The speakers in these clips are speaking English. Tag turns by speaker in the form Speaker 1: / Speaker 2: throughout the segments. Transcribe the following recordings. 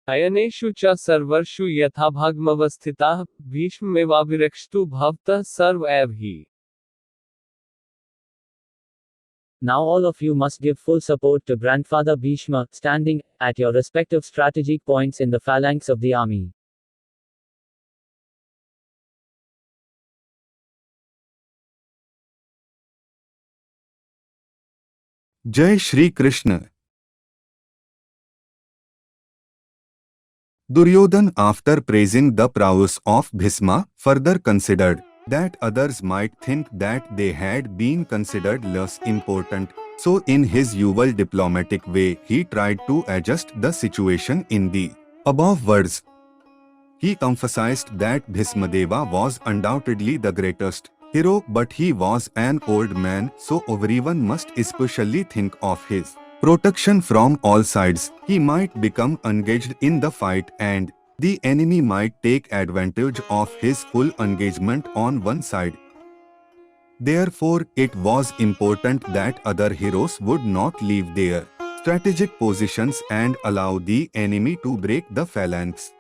Speaker 1: अयनेषु च सर्वर्षु यथाभागमवस्थिताः भीष्ममेवाभिरक्षतु भवतः सर्व एव हि.
Speaker 2: Now all of you must give full support to Grandfather Bhishma, standing at your respective strategic points in the phalanx of the army.
Speaker 3: Jai Shri Krishna. Duryodhan, after praising the prowess of Bhisma, further considered that others might think that they had been considered less important. So in his usual diplomatic way, he tried to adjust the situation in the above words. He emphasized that Bhismadeva was undoubtedly the greatest hero, but he was an old man, so everyone must especially think of his protection from all sides. He might become engaged in the fight and the enemy might take advantage of his full engagement on one side. Therefore, it was important that other heroes would not leave their strategic positions and allow the enemy to break the phalanx.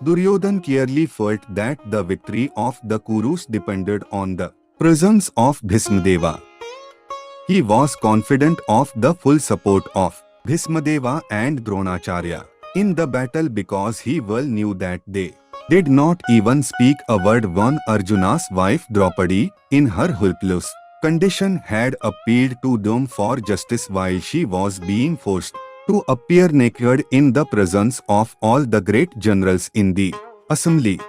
Speaker 3: Duryodhan clearly felt that the victory of the Kurus depended on the presence of Bhismadeva. He was confident of the full support of Bhismadeva and Dronacharya in the battle because he well knew that they did not even speak a word when Arjuna's wife Draupadi, in her helpless condition, had appealed to them for justice while she was being forced to appear naked in the presence of all the great generals in the assembly.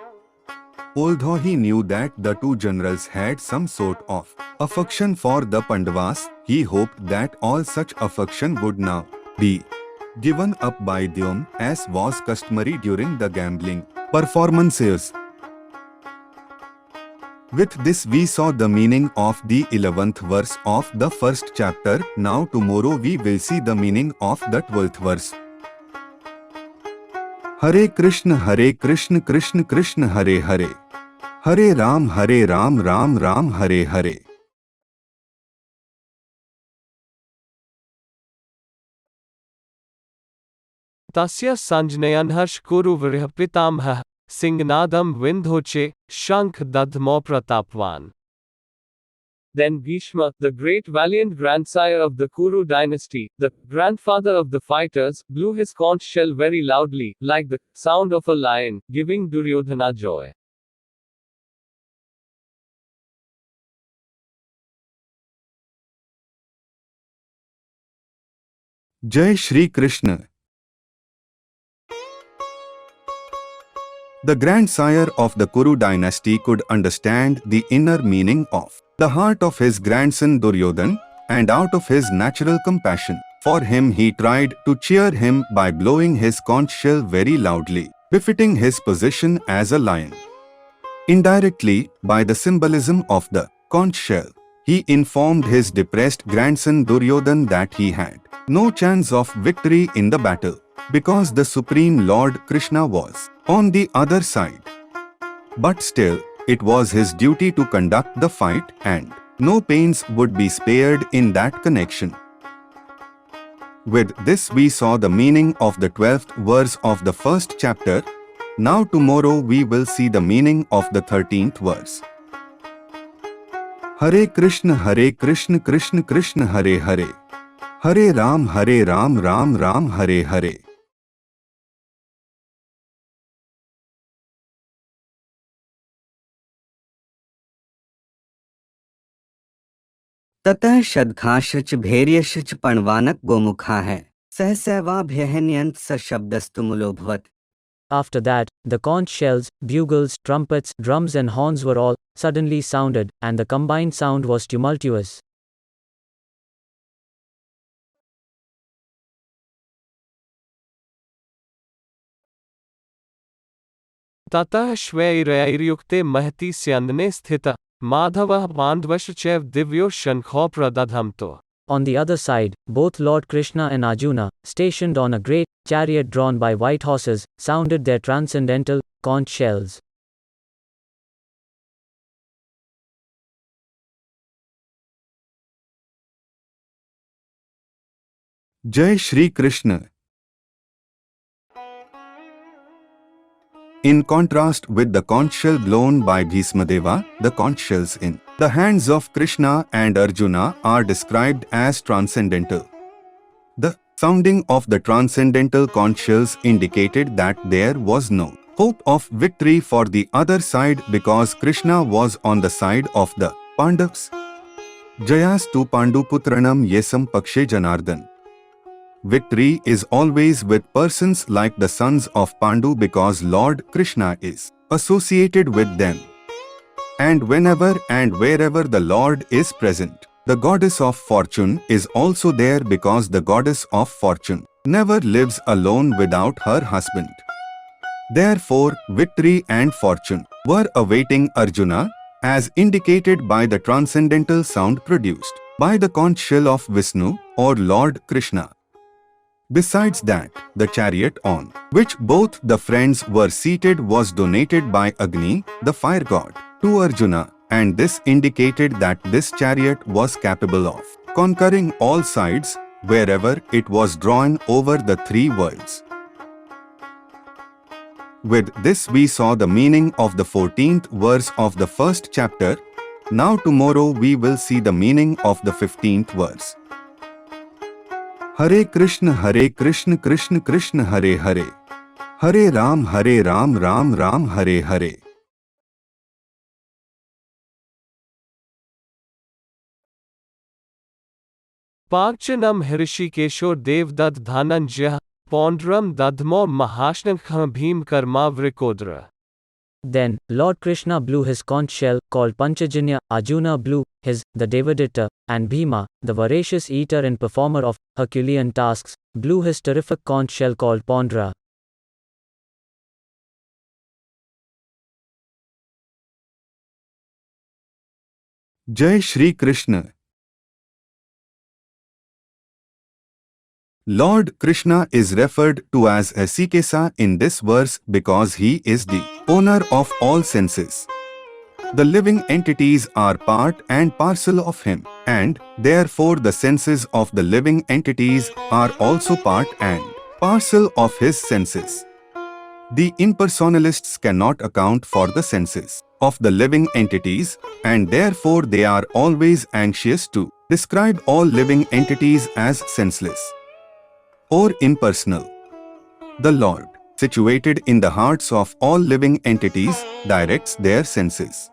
Speaker 3: Although he knew that the two generals had some sort of affection for the Pandavas, he hoped that all such affection would now be given up by them, as was customary during the gambling performances. With this we saw the meaning of the 11th verse of the first chapter. Now tomorrow we will see the meaning of the 12th verse. Hare Krishna Krishna Krishna Hare Hare, Hare Ram Ram Ram Hare Hare.
Speaker 1: Tasya sanjnayanharsh kuru virhapitamha singnadam vindhoche shankh dadhmo pratapvan. Then Bhishma, the great valiant grandsire of the Kuru dynasty, the grandfather of the fighters, blew his conch shell very loudly, like the sound of a lion, giving Duryodhana joy.
Speaker 3: Jai Shri Krishna. The grandsire of the Kuru dynasty could understand the inner meaning of the heart of his grandson Duryodhan, and out of his natural compassion for him he tried to cheer him by blowing his conch shell very loudly, befitting his position as a lion. Indirectly, by the symbolism of the conch shell, he informed his depressed grandson Duryodhan that he had no chance of victory in the battle, because the Supreme Lord Krishna was on the other side. But still, it was his duty to conduct the fight, and no pains would be spared in that connection. With this we saw the meaning of the 12th verse of the first chapter. Now tomorrow we will see the meaning of the 13th verse. Hare Krishna Krishna Krishna Hare Hare, Hare Ram Ram Ram Hare Hare.
Speaker 4: ततः शदखाश्च भैर्यश्च पणवानक गोमुखा है सहसैवाभ्यहन्यंत स शब्दस्तुमुलोभवत.
Speaker 2: After that, the conch shells, bugles, trumpets, drums and horns were all suddenly sounded, and the combined sound was tumultuous.
Speaker 1: ततः श्वैरैर्युक्ते महति स्यन्दने स्थितः माधवः पाण्डवश्च चैव दिव्यो शंखो प्रदधमतो.
Speaker 2: On the other side, both Lord Krishna and Arjuna, stationed on a great chariot drawn by white horses, sounded their transcendental conch shells.
Speaker 3: Jai Shri Krishna. In contrast with the conch shell blown by Bhismadeva, the conch shells in the hands of Krishna and Arjuna are described as transcendental. The sounding of the transcendental conch shells indicated that there was no hope of victory for the other side because Krishna was on the side of the Pandavas. Jayastu Panduputranam Yesam Pakshe Janardan. Victory is always with persons like the sons of Pandu because Lord Krishna is associated with them. And whenever and wherever the Lord is present, the goddess of fortune is also there because the goddess of fortune never lives alone without her husband. Therefore, victory and fortune were awaiting Arjuna, as indicated by the transcendental sound produced by the conch shell of Vishnu or Lord Krishna. Besides that, the chariot on which both the friends were seated was donated by Agni, the fire god, to Arjuna, and this indicated that this chariot was capable of conquering all sides wherever it was drawn over the three worlds. With this we saw the meaning of the 14th verse of the first chapter. Now tomorrow we will see the meaning of the 15th verse. Hare Krishna Krishna Krishna Hare Hare. Hare Ram Ram Ram Hare Hare.
Speaker 1: Parchanam Hirishikeshor Devdad Dhananjya, Pondram Dadmo Mahashnankham Bhim Karma Vrikodra.
Speaker 2: Then, Lord Krishna blew his conch shell, called Panchajanya, Arjuna blew his, the Devadatta, and Bhima, the voracious eater and performer of Herculean tasks, blew his terrific conch shell called Pondra.
Speaker 3: Jai Shri Krishna. Lord Krishna is referred to as Hrishikesha in this verse because he is the owner of all senses. The living entities are part and parcel of him, and therefore the senses of the living entities are also part and parcel of his senses. The impersonalists cannot account for the senses of the living entities, and therefore they are always anxious to describe all living entities as senseless or impersonal. The Lord, situated in the hearts of all living entities, directs their senses.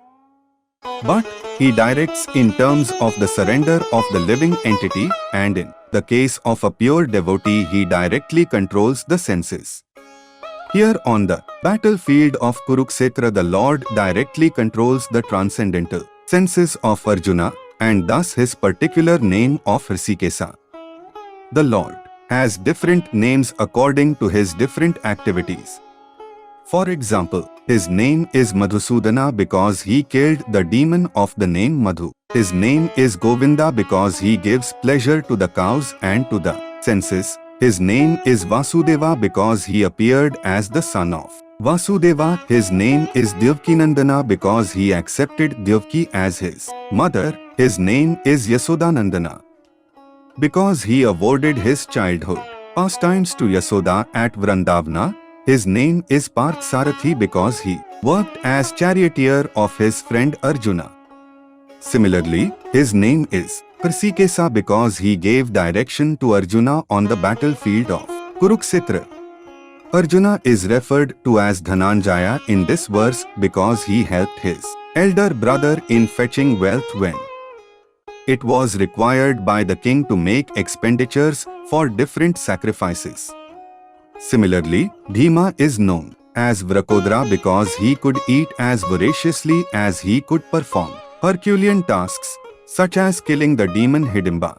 Speaker 3: But he directs in terms of the surrender of the living entity, and in the case of a pure devotee, he directly controls the senses. Here on the battlefield of Kurukshetra, the Lord directly controls the transcendental senses of Arjuna, and thus his particular name of Hrishikesha. The Lord has different names according to his different activities. For example, his name is Madhusudana because he killed the demon of the name Madhu. His name is Govinda because he gives pleasure to the cows and to the senses. His name is Vasudeva because he appeared as the son of Vasudeva. His name is Devkinandana because he accepted Devki as his mother. His name is Yasodanandana because he awarded his childhood pastimes to Yasoda at Vrindavana. His name is Parthsarathi because he worked as charioteer of his friend Arjuna. Similarly, his name is Hrishikesha because he gave direction to Arjuna on the battlefield of Kurukshetra. Arjuna is referred to as Dhananjaya in this verse because he helped his elder brother in fetching wealth when it was required by the king to make expenditures for different sacrifices. Similarly, Bhima is known as Vrakodra because he could eat as voraciously as he could perform Herculean tasks such as killing the demon Hidimba.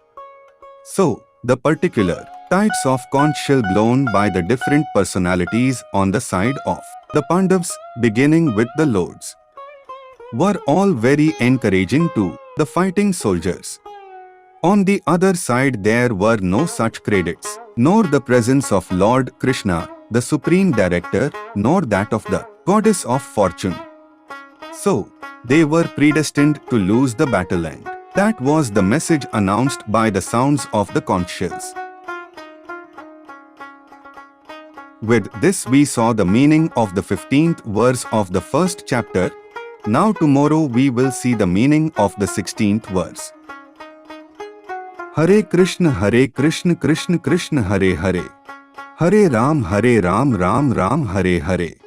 Speaker 3: So, the particular types of conch shell blown by the different personalities on the side of the Pandavas, beginning with the lords, were all very encouraging to the fighting soldiers. On the other side there were no such credits, nor the presence of Lord Krishna, the Supreme Director, nor that of the Goddess of Fortune. So, they were predestined to lose the battle, and that was the message announced by the sounds of the conch shells. With this we saw the meaning of the 15th verse of the first chapter. Now tomorrow we will see the meaning of the 16th verse. Hare Krishna Krishna Krishna Hare Hare. Hare Ram Ram Ram Hare Hare.